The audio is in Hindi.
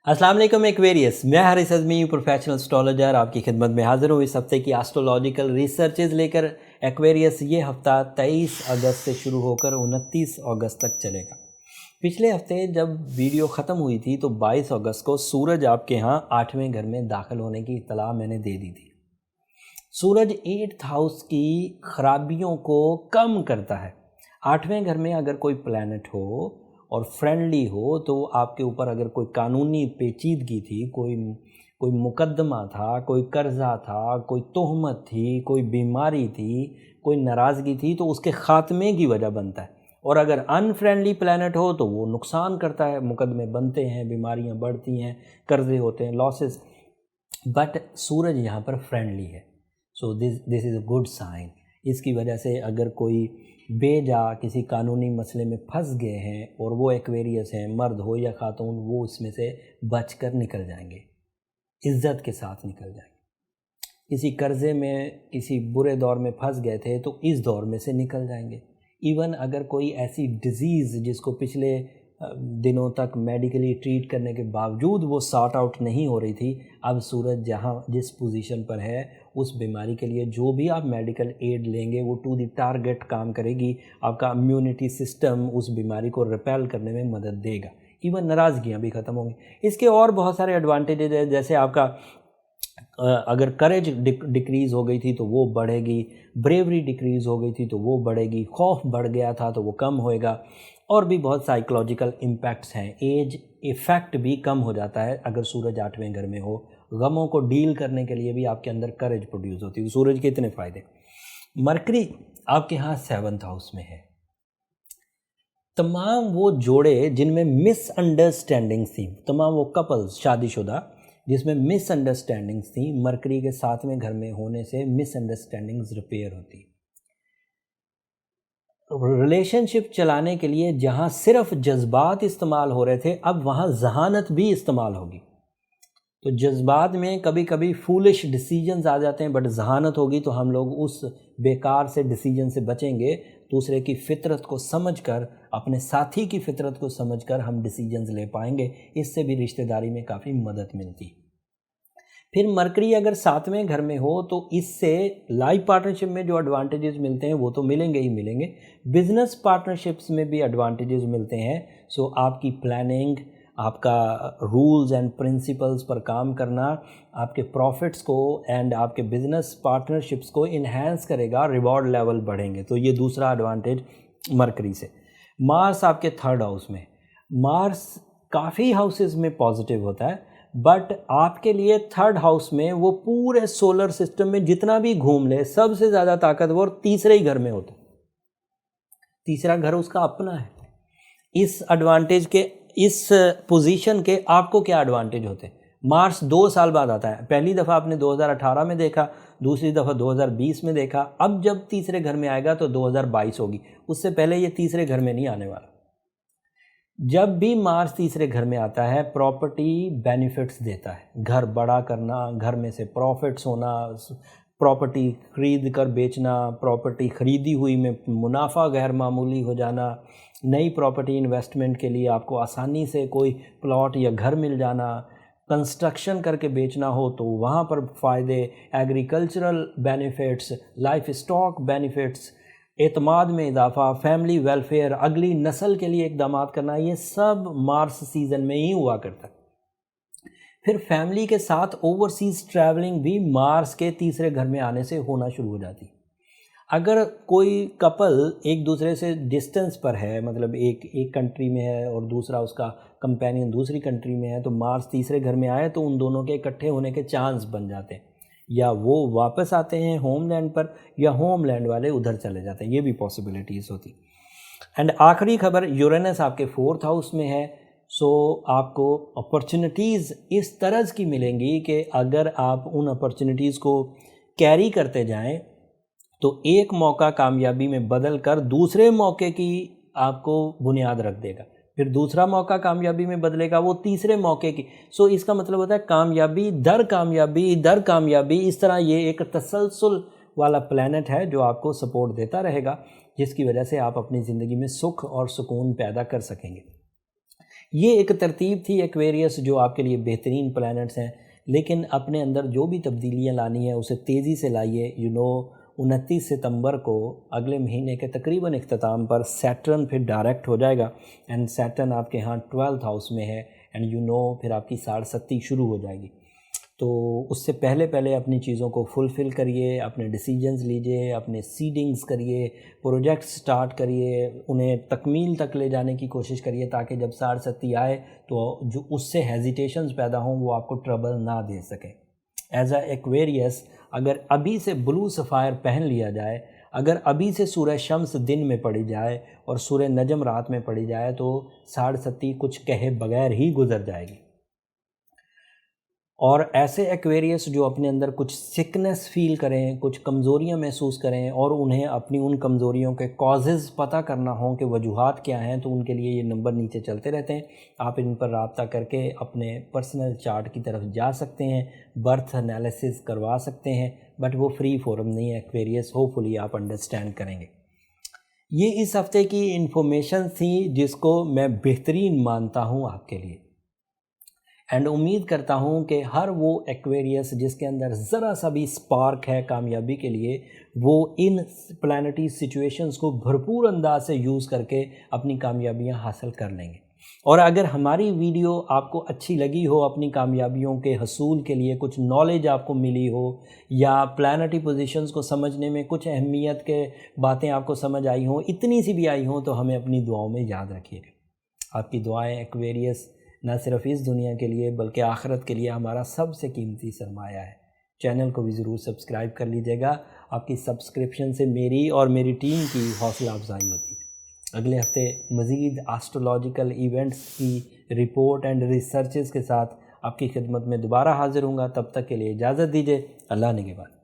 अस्सलाम वालेकुम एक्वेरियस। मैं हारिस अज़मी प्रोफेशनल एस्ट्रोलॉजर आपकी खिदमत में हाज़िर हूँ इस हफ्ते की एस्ट्रोलॉजिकल रिसर्चेज लेकर। एक्वेरियस ये हफ़्ता 23 अगस्त से शुरू होकर 29 अगस्त तक चलेगा। पिछले हफ्ते जब वीडियो ख़त्म हुई थी तो 22 अगस्त को सूरज आपके यहाँ 8वें घर में दाखिल होने की इत्तला मैंने दे दी थी। सूरज 8th हाउस की खराबियों को कम करता है। 8वें घर में अगर कोई प्लैनेट हो और फ्रेंडली हो तो आपके ऊपर अगर कोई कानूनी पेचीदगी थी, कोई कोई मुकदमा था, कोई कर्जा था, कोई तोहमत थी, कोई बीमारी थी, कोई नाराज़गी थी, तो उसके ख़ात्मे की वजह बनता है। और अगर अनफ्रेंडली प्लैनेट हो तो वो नुकसान करता है, मुकदमे बनते हैं, बीमारियां बढ़ती हैं, कर्जे होते हैं, लॉसेस। बट सूरज यहाँ पर फ्रेंडली है, so this is a good sign. इसकी वजह से अगर कोई बेजा किसी कानूनी मसले में फंस गए हैं और वो एक्वेरियस हैं, मर्द हो या खातून, वो इसमें से बचकर निकल जाएंगे, इज्जत के साथ निकल जाएंगे। किसी कर्ज़े में किसी बुरे दौर में फंस गए थे तो इस दौर में से निकल जाएंगे। इवन अगर कोई ऐसी डिज़ीज़ जिसको पिछले दिनों तक मेडिकली ट्रीट करने के बावजूद वो सॉर्ट आउट नहीं हो रही थी, अब सूरज जहाँ जिस पोजीशन पर है उस बीमारी के लिए जो भी आप मेडिकल एड लेंगे वो टू द टारगेट काम करेगी। आपका इम्यूनिटी सिस्टम उस बीमारी को रिपेल करने में मदद देगा। इवन नाराज़गियाँ भी ख़त्म होंगी। इसके और बहुत सारे एडवांटेजेज है, जैसे आपका अगर करेज डिक्रीज़ हो गई थी तो वो बढ़ेगी, ब्रेवरी डिक्रीज़ हो गई थी तो वो बढ़ेगी, खौफ बढ़ गया था तो वो कम होएगा। और भी बहुत साइकोलॉजिकल इम्पैक्ट्स हैं। एज इफ़ेक्ट भी कम हो जाता है अगर सूरज 8वें घर में हो। गमों को डील करने के लिए भी आपके अंदर करेज प्रोड्यूस होती है। सूरज के इतने फ़ायदे। मरकरी आपके यहाँ 7th हाउस में है। तमाम वो जोड़े जिनमें मिसअंडरस्टैंडिंग्स थी, तमाम वो कपल्स शादीशुदा जिसमें मिसअंडरस्टैंडिंग्स थी, मरकरी के 7वें घर में होने से मिसअंडरस्टैंडिंग्स रिपेयर होती। रिलेशनशिप चलाने के लिए जहाँ सिर्फ जज्बात इस्तेमाल हो रहे थे, अब वहाँ जहानत भी इस्तेमाल होगी। तो जज्बात में कभी कभी फूलिश डिसीजंस आ जाते हैं, बट जहानत होगी तो हम लोग उस बेकार से डिसीजन से बचेंगे। दूसरे की फितरत को समझकर, अपने साथी की फितरत को समझकर हम डिसीजंस ले पाएंगे। इससे भी रिश्तेदारी में काफ़ी मदद मिलती। फिर मरकरी अगर 7वें घर में हो तो इससे लाइफ पार्टनरशिप में जो एडवांटेजेस मिलते हैं वो तो मिलेंगे ही मिलेंगे। बिजनेस पार्टनरशिप्स में भी एडवांटेजेस मिलते हैं। सो आपकी प्लानिंग, आपका रूल्स एंड प्रिंसिपल्स पर काम करना आपके प्रॉफिट्स को एंड आपके बिजनेस पार्टनरशिप्स को इन्हेंस करेगा, रिवॉर्ड लेवल बढ़ेंगे। तो ये दूसरा एडवांटेज मरकरी से। मार्स आपके 3rd हाउस में। मार्स काफ़ी हाउसेस में पॉजिटिव होता है, बट आपके लिए 3rd हाउस में वो पूरे सोलर सिस्टम में जितना भी घूम ले सबसे ज़्यादा ताकतवर तीसरे ही घर में होता है। तीसरा घर उसका अपना है। इस एडवांटेज के, इस पोजीशन के आपको क्या एडवांटेज होते हैं? मार्स 2 साल बाद आता है। पहली दफ़ा आपने 2018 में देखा, दूसरी दफ़ा 2020 में देखा, अब जब तीसरे घर में आएगा तो 2022 होगी। उससे पहले ये तीसरे घर में नहीं आने वाला। जब भी मार्स तीसरे घर में आता है प्रॉपर्टी बेनिफिट्स देता है। घर बड़ा करना, घर में से प्रॉफिट्स होना, प्रॉपर्टी खरीद कर बेचना, प्रॉपर्टी खरीदी हुई में मुनाफा गैर मामूली हो जाना, नई प्रॉपर्टी इन्वेस्टमेंट के लिए आपको आसानी से कोई प्लॉट या घर मिल जाना, कंस्ट्रक्शन करके बेचना हो तो वहाँ पर फ़ायदे, agricultural benefits, life stock benefits, एतमाद में इजाफा, फैमिली वेलफेयर, अगली नस्ल के लिए इकदाम करना, ये सब मार्स सीज़न में ही हुआ करता है। फिर फैमिली के साथ ओवरसीज़ ट्रैवलिंग भी मार्स के तीसरे घर में आने से होना शुरू हो जाती। अगर कोई कपल एक दूसरे से डिस्टेंस पर है, मतलब एक कंट्री में है और दूसरा उसका कंपेनियन दूसरी कंट्री में है, तो मार्स तीसरे घर में आए तो उन दोनों के इकट्ठे होने के चांस बन जाते हैं। या वो वापस आते हैं होमलैंड पर, या होमलैंड वाले उधर चले जाते हैं। ये भी पॉसिबिलिटीज़ होती। एंड आखिरी खबर, यूरेनस आपके 4th हाउस में है। सो आपको अपॉर्चुनिटीज़ इस तरह की मिलेंगी कि अगर आप उन अपॉर्चुनिटीज़ को कैरी करते जाएं तो एक मौका कामयाबी में बदल कर दूसरे मौके की आपको बुनियाद रख देगा। फिर दूसरा मौका कामयाबी में बदलेगा, वो तीसरे मौके की। सो इसका मतलब होता है कामयाबी दर कामयाबी दर कामयाबी। इस तरह ये एक तसलसल वाला प्लैनेट है जो आपको सपोर्ट देता रहेगा, जिसकी वजह से आप अपनी ज़िंदगी में सुख और सुकून पैदा कर सकेंगे। ये एक तरतीब थी एक्वेरियस जो आपके लिए बेहतरीन प्लैनेट्स हैं, लेकिन अपने अंदर जो भी तब्दीलियाँ लानी है उसे तेज़ी से लाइए। 29 सितंबर को अगले महीने के तकरीबन इख्तिताम पर सैटर्न फिर डायरेक्ट हो जाएगा, एंड सैटर्न आपके यहाँ 12th हाउस में है, एंड फिर आपकी 67 शुरू हो जाएगी। तो उससे पहले पहले अपनी चीज़ों को फुलफ़िल करिए, अपने डिसीजंस लीजिए, अपने सीडिंग्स करिए, प्रोजेक्ट स्टार्ट करिए, उन्हें तकमील तक ले जाने की कोशिश करिए, ताकि जब 67 आए तो जो उससे हेजिटेशंस पैदा हों वो आपको ट्रबल ना दे सकें। एज अ एक्वेरियस अगर अभी से ब्लू सफ़ायर पहन लिया जाए, अगर अभी से सूरह शम्स दिन में पढ़ी जाए और सूरह नजम रात में पढ़ी जाए, तो 67 कुछ कहे बगैर ही गुजर जाएगी। और ऐसे एक्वेरियस जो अपने अंदर कुछ सिकनेस फील करें, कुछ कमज़ोरियां महसूस करें और उन्हें अपनी उन कमज़ोरियों के कॉजेज़ पता करना हो कि वजूहात क्या हैं, तो उनके लिए ये नंबर नीचे चलते रहते हैं। आप इन पर रब्ता करके अपने पर्सनल चार्ट की तरफ जा सकते हैं, बर्थ एनालिसिस करवा सकते हैं, बट वो फ्री फोरम नहीं है एक्वेरियस, होपफुली आप अंडरस्टैंड करेंगे। ये इस हफ़्ते की इन्फॉर्मेशन थी जिसको मैं बेहतरीन मानता हूँ आपके लिए, एंड उम्मीद करता हूँ कि हर वो एक्वेरियस जिसके अंदर ज़रा सा भी स्पार्क है कामयाबी के लिए, वो इन प्लानिटरी सिचुएशंस को भरपूर अंदाज से यूज़ करके अपनी कामयाबियाँ हासिल कर लेंगे। और अगर हमारी वीडियो आपको अच्छी लगी हो, अपनी कामयाबियों के हसूल के लिए कुछ नॉलेज आपको मिली हो, या प्लानिटरी पोजीशंस को समझने में कुछ अहमियत के बातें आपको समझ आई हों, इतनी सी भी आई हों, तो हमें अपनी दुआओं में याद रखिएगा। आपकी दुआएं एक्वेरियस न सिर्फ इस दुनिया के लिए बल्कि आखिरत के लिए हमारा सबसे कीमती सरमाया है। चैनल को भी ज़रूर सब्सक्राइब कर लीजिएगा। आपकी सब्सक्रिप्शन से मेरी और मेरी टीम की हौसला अफजाई होती है। अगले हफ्ते मज़ीद एस्ट्रोलॉजिकल इवेंट्स की रिपोर्ट एंड रिसर्चेस के साथ आपकी खिदमत में दोबारा हाजिर हूँगा। तब तक के लिए इजाज़त दीजिए। अल्लाह निगहबान।